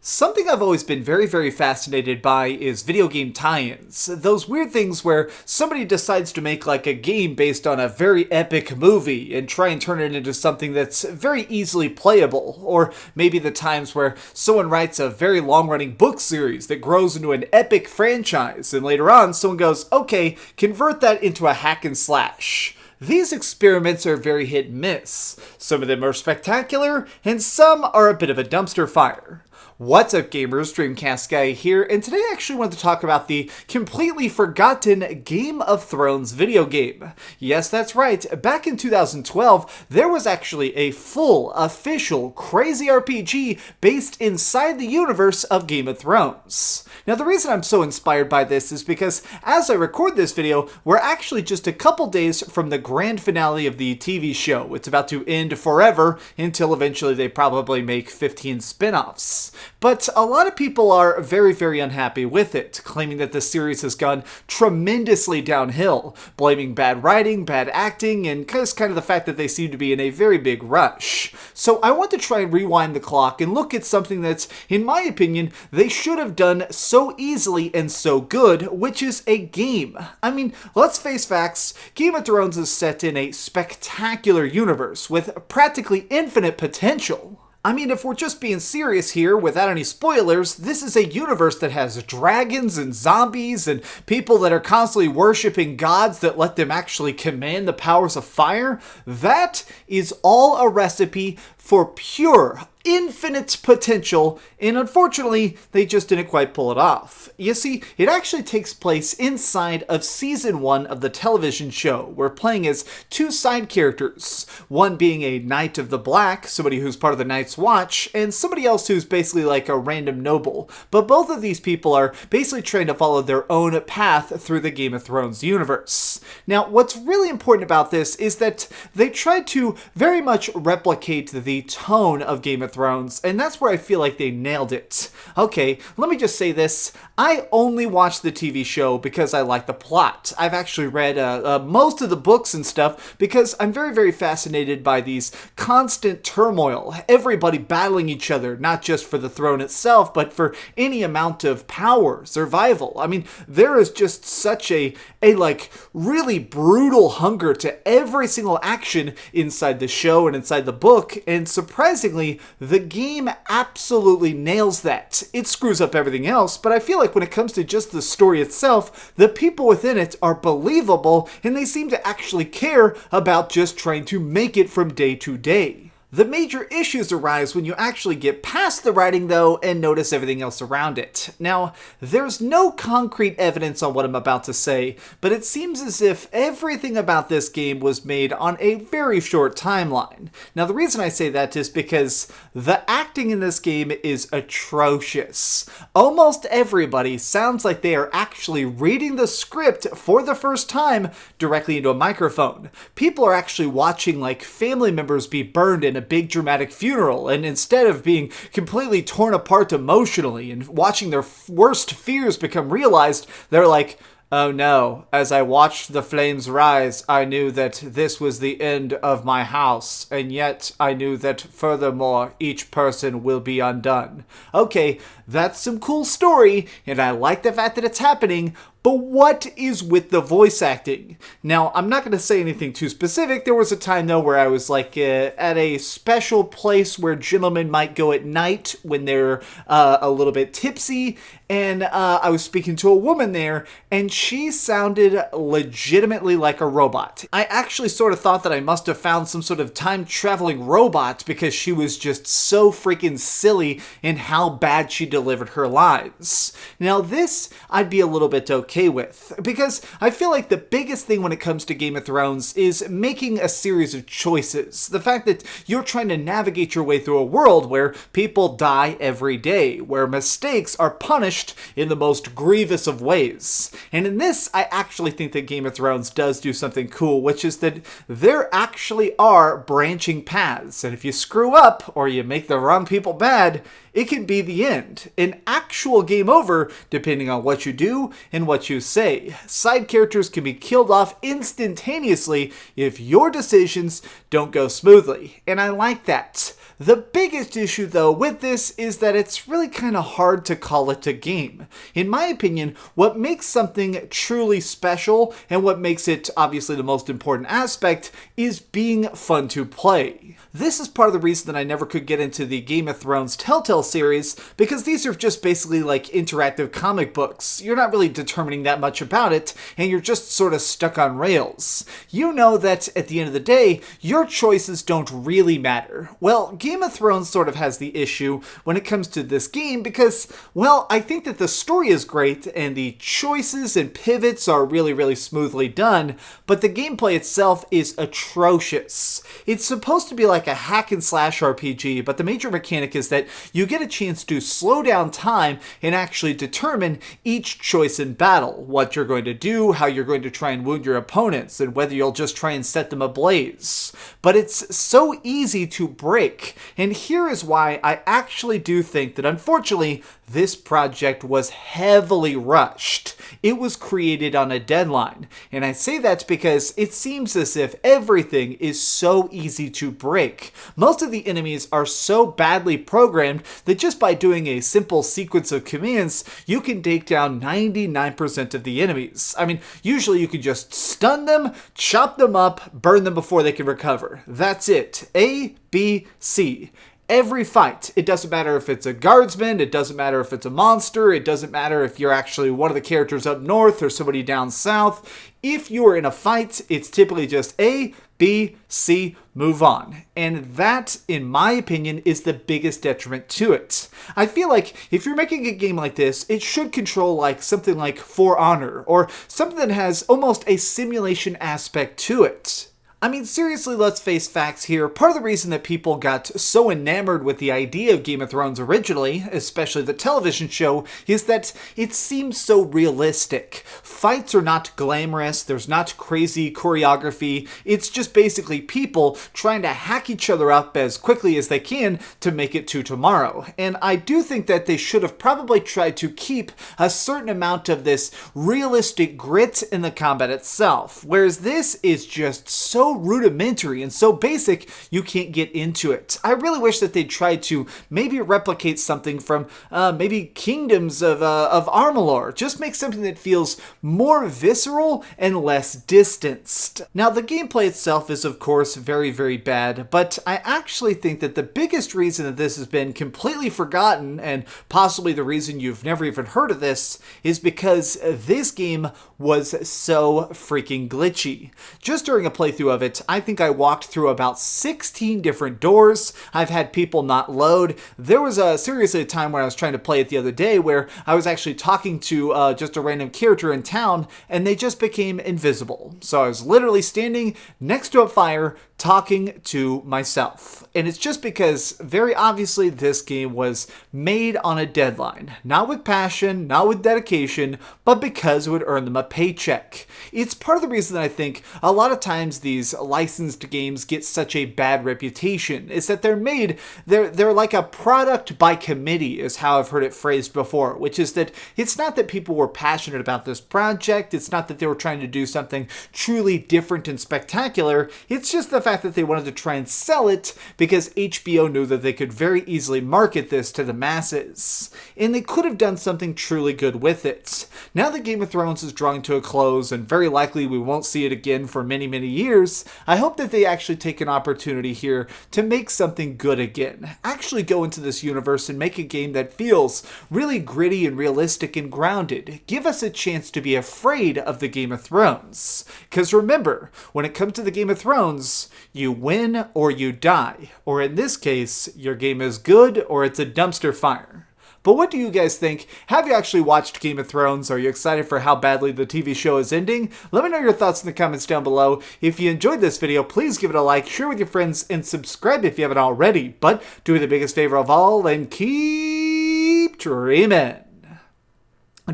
Something I've always been very fascinated by is video game tie-ins. Those weird things where somebody decides to make like a game based on a very epic movie and try and turn it into something that's very easily playable. Or maybe the times where someone writes a very long-running book series that grows into an epic franchise and later on someone goes, okay, convert that into a hack and slash. These experiments are very hit and miss. Some of them are spectacular, and some are a bit of a dumpster fire. What's up gamers, DreamcastGuy here, and today I actually wanted to talk about the completely forgotten Game of Thrones video game. Yes, that's right, back in 2012, there was actually a full, official, crazy RPG based inside the universe of Game of Thrones. Now the reason I'm so inspired by this is because as I record this video, we're actually just a couple days from the grand finale of the TV show. It's about to end forever until eventually they probably make 15 spin-offs. But a lot of people are very unhappy with it, claiming that the series has gone tremendously downhill, blaming bad writing, bad acting, and just kind of the fact that they seem to be in a very big rush. So I want to try and rewind the clock and look at something that's, in my opinion, they should have done so easily and so good, which is a game. I mean, let's face facts, Game of Thrones is set in a spectacular universe with practically infinite potential. I mean, if we're just being serious here, without any spoilers, this is a universe that has dragons and zombies and people that are constantly worshipping gods that let them actually command the powers of fire. That is all a recipe for pure, infinite potential, and unfortunately, they just didn't quite pull it off. You see, it actually takes place inside of Season 1 of the television show. We're playing as two side characters, one being a Knight of the Black, somebody who's part of the Night's Watch, and somebody else who's basically like a random noble. But both of these people are basically trying to follow their own path through the Game of Thrones universe. Now, what's really important about this is that they tried to very much replicate the tone of Game of Thrones, and that's where I feel like they nailed it. Okay, let me just say this. I only watched the TV show because I like the plot. I've actually read most of the books and stuff because I'm very fascinated by these constant turmoil. Everybody battling each other, not just for the throne itself, but for any amount of power, survival. I mean, there is just such a like really brutal hunger to every single action inside the show and inside the book, and surprisingly, the game absolutely nails that. It screws up everything else, but I feel like when it comes to just the story itself, the people within it are believable, and they seem to actually care about just trying to make it from day to day. The major issues arise when you actually get past the writing, though, and notice everything else around it. Now, there's no concrete evidence on what I'm about to say, but it seems as if everything about this game was made on a very short timeline. Now, the reason I say that is because the acting in this game is atrocious. Almost everybody sounds like they are actually reading the script for the first time directly into a microphone. People are actually watching like family members be burned in a big dramatic funeral, and instead of being completely torn apart emotionally and watching their worst fears become realized, they're like, oh no, as I watched the flames rise, I knew that this was the end of my house, and yet I knew that furthermore, each person will be undone. Okay, that's some cool story, and I like the fact that it's happening, but what is with the voice acting? Now, I'm not going to say anything too specific. There was a time, though, where I was like at a special place where gentlemen might go at night when they're a little bit tipsy, and I was speaking to a woman there, and she sounded legitimately like a robot. I actually sort of thought that I must have found some sort of time-traveling robot because she was just so freaking silly in how bad she delivered her lines. Now, this I'd be a little bit okay with, because I feel like the biggest thing when it comes to Game of Thrones is making a series of choices. The fact that you're trying to navigate your way through a world where people die every day, where mistakes are punished in the most grievous of ways. And in this, I actually think that Game of Thrones does do something cool, which is that there actually are branching paths, and if you screw up or you make the wrong people bad, it can be the end. An actual game over, depending on what you do and what you say. Side characters can be killed off instantaneously if your decisions don't go smoothly, and I like that. The biggest issue though with this is that it's really kind of hard to call it a game. In my opinion, what makes something truly special and what makes it obviously the most important aspect is being fun to play. This is part of the reason that I never could get into the Game of Thrones Telltale series, because these are just basically like interactive comic books. You're not really determining that much about it, and you're just sort of stuck on rails. You know that at the end of the day, your choices don't really matter. Well, Game of Thrones sort of has the issue when it comes to this game because, well, I think that the story is great and the choices and pivots are really smoothly done, but the gameplay itself is atrocious. It's supposed to be like a hack and slash RPG, but the major mechanic is that you get a chance to slow down time and actually determine each choice in battle, what you're going to do, how you're going to try and wound your opponents, and whether you'll just try and set them ablaze. But it's so easy to break, and here is why I actually do think that unfortunately this project was heavily rushed. It was created on a deadline, and I say that because it seems as if everything is so easy to break. Most of the enemies are so badly programmed that just by doing a simple sequence of commands, you can take down 99% of the enemies. I mean, usually you can just stun them, chop them up, burn them before they can recover. That's it. A, B, C. Every fight, it doesn't matter if it's a guardsman, it doesn't matter if it's a monster, it doesn't matter if you're actually one of the characters up north or somebody down south. If you are in a fight, it's typically just A, B, C, move on. And that, in my opinion, is the biggest detriment to it. I feel like if you're making a game like this, it should control like something like For Honor, or something that has almost a simulation aspect to it. I mean, seriously, let's face facts here. Part of the reason that people got so enamored with the idea of Game of Thrones originally, especially the television show, is that it seems so realistic. Fights are not glamorous, there's not crazy choreography, it's just basically people trying to hack each other up as quickly as they can to make it to tomorrow. And I do think that they should have probably tried to keep a certain amount of this realistic grit in the combat itself, whereas this is just so rudimentary and so basic you can't get into it. I really wish that they'd tried to maybe replicate something from maybe Kingdoms of Armalor. Just make something that feels more visceral and less distanced. Now the gameplay itself is of course very bad, but I actually think that the biggest reason that this has been completely forgotten, and possibly the reason you've never even heard of this, is because this game was so freaking glitchy. Just during a playthrough of it, I think I walked through about 16 different doors. I've had people not load. There was seriously a time when I was trying to play it the other day where I was actually talking to just a random character in town and they just became invisible. So I was literally standing next to a fire talking to myself. And it's just because very obviously this game was made on a deadline. Not with passion, not with dedication, but because it would earn them a paycheck. It's part of the reason that I think a lot of times these licensed games get such a bad reputation, is that they're made, they're like a product by committee is how I've heard it phrased before, which is that it's not that people were passionate about this project, it's not that they were trying to do something truly different and spectacular, it's just the fact that they wanted to try and sell it because HBO knew that they could very easily market this to the masses. And they could have done something truly good with it. Now that Game of Thrones is drawing to a close, and very likely we won't see it again for many years, I hope that they actually take an opportunity here to make something good again. Actually go into this universe and make a game that feels really gritty and realistic and grounded. Give us a chance to be afraid of the Game of Thrones. Because remember, when it comes to the Game of Thrones, you win or you die. Or in this case, your game is good or it's a dumpster fire. But what do you guys think? Have you actually watched Game of Thrones? Are you excited for how badly the TV show is ending? Let me know your thoughts in the comments down below. If you enjoyed this video, please give it a like, share with your friends, and subscribe if you haven't already. But do me the biggest favor of all and keep dreaming.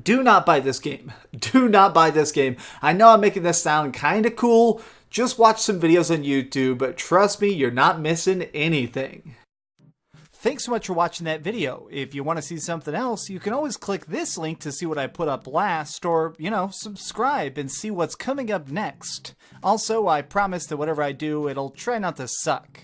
Do not buy this game. Do not buy this game. I know I'm making this sound kind of cool. Just watch some videos on YouTube, but trust me, you're not missing anything. Thanks so much for watching that video. If you want to see something else, you can always click this link to see what I put up last, or, subscribe and see what's coming up next. Also, I promise that whatever I do, it'll try not to suck.